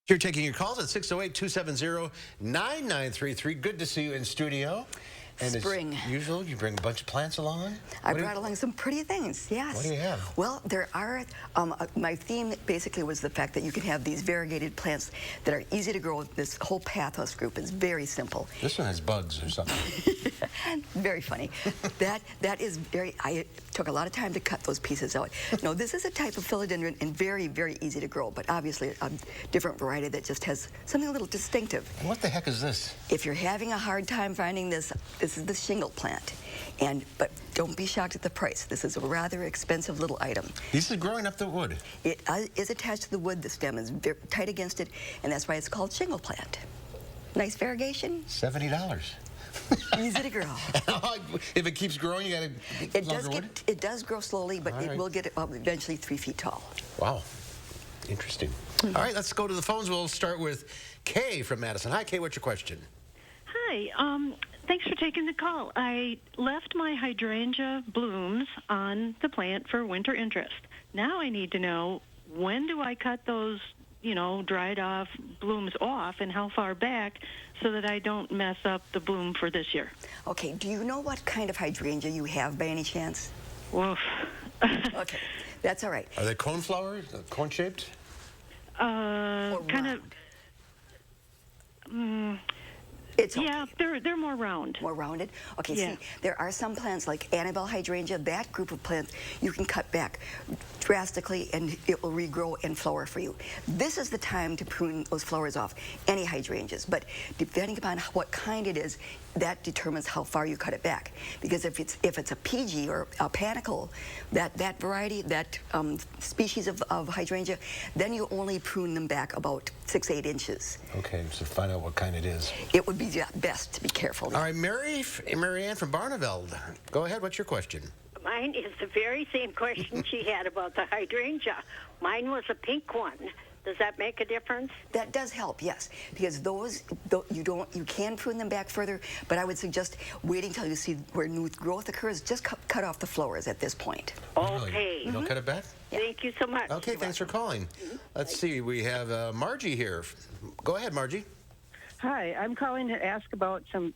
You're taking your calls at 608-270-9933. Good to see you in studio. And Spring. as usual, you bring a bunch of plants along? I brought along some pretty things, yes. What do you have? Well, there are, my theme basically was the fact that you can have these variegated plants that are easy to grow. This whole pathos group is very simple. This one has bugs or something. Very funny. That is very, I took a lot of time to cut those pieces out. No, this is a type of philodendron and very, very easy to grow, but obviously a different variety that just has something a little distinctive. And what the heck is this? If you're having a hard time finding this is the shingle plant. But don't be shocked at the price. This is a rather expensive little item. This is growing up the wood. It is attached to the wood. The stem is very tight against it, and that's why it's called shingle plant. Nice variegation. $70. Easy to grow. If it keeps growing, you got to It does grow slowly, but it will get eventually 3 feet tall. Wow. Interesting. All right, let's go to the phones. We'll start with Kay from Madison. Hi, Kay. What's your question? Hi. Thanks for taking the call. I left my hydrangea blooms on the plant for winter interest. Now I need to know, when do I cut those, dried off blooms off, and how far back, so that I don't mess up the bloom for this year? Okay, do you know what kind of hydrangea you have by any chance? Woof. Okay, that's all right. Are they coneflowers? Cone-shaped? Kind of. It's okay. Yeah, they're more round. More rounded? Okay, Yeah. See, there are some plants like Annabelle hydrangea, that group of plants you can cut back drastically and it will regrow and flower for you. This is the time to prune those flowers off, any hydrangeas, but depending upon what kind it is, that determines how far you cut it back. Because if it's a PG or a panicle, that variety, that species of hydrangea, then you only prune them back about 6-8 inches. Okay, so find out what kind it is. It would be best to be careful. All right, Mary Ann from Barneveld. Go ahead, what's your question? Mine is the very same question she had about the hydrangea. Mine was a pink one. Does that make a difference? That does help, yes, because you can prune them back further, but I would suggest waiting till you see where new growth occurs. Just cut off the flowers at this point. Okay. You don't cut it back? Thank you so much. Okay, thanks for calling. Let's see, we have Margie here. Go ahead, Margie. Hi, I'm calling to ask about some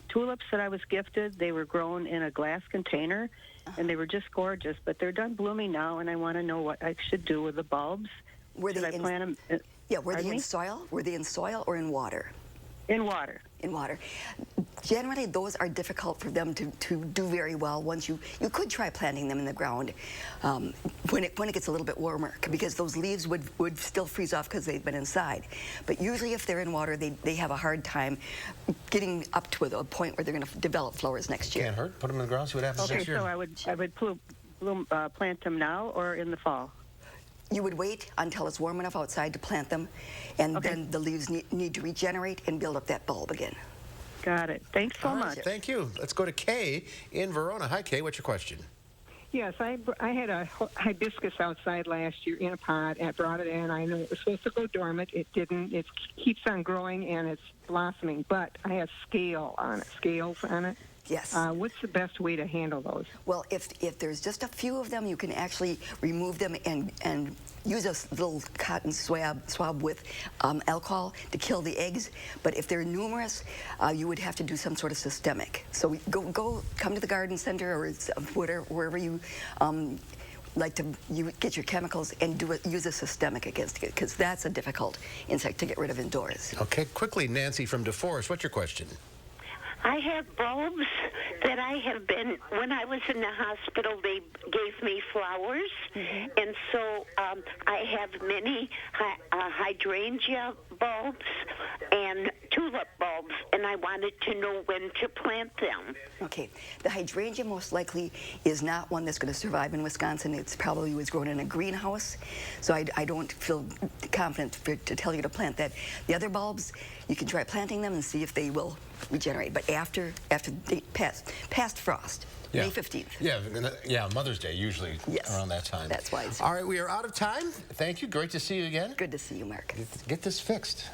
tulips that I was gifted. They were grown in a glass container, and they were just gorgeous, but they're done blooming now, and I want to know what I should do with the bulbs. Should I plant them? Yeah, were they in soil? Were they in soil or in water? In water. In water. Generally, those are difficult for them to do very well. Once you could try planting them in the ground when it gets a little bit warmer, because those leaves would still freeze off because they've been inside. But usually, if they're in water, they have a hard time getting up to a point where they're going to develop flowers next year. Can't hurt. Put them in the ground. See what happens next year. So I would plant them now or in the fall. You would wait until it's warm enough outside to plant them, and then the leaves need to regenerate and build up that bulb again. Got it. Thanks so much. Thank you. Let's go to Kay in Verona. Hi, Kay. What's your question? Yes, I had a hibiscus outside last year in a pot. I brought it in. I know it was supposed to go dormant. It didn't. It keeps on growing and it's blossoming, but I have scales on it. Yes. What's the best way to handle those? Well, if there's just a few of them, you can actually remove them and use a little cotton swab with alcohol to kill the eggs. But if they're numerous, you would have to do some sort of systemic. So come to the garden center or wherever you like to get your chemicals and use a systemic against it, because that's a difficult insect to get rid of indoors. Okay, quickly, Nancy from DeForest. What's your question? I have bulbs that I have been, when I was in the hospital, they gave me flowers. And so I have many hydrangea bulbs and tulip bulbs, and I wanted to know when to plant them. Okay, the hydrangea most likely is not one that's going to survive in Wisconsin. It's probably was grown in a greenhouse, so I don't feel confident to tell you to plant that. The other bulbs, you can try planting them and see if they will regenerate, but after past frost. Yeah. May 15th. Yeah, Mother's Day, usually around that time. That's why. All right, we are out of time. Thank you. Great to see you again. Good to see you, Mark. Get this fixed.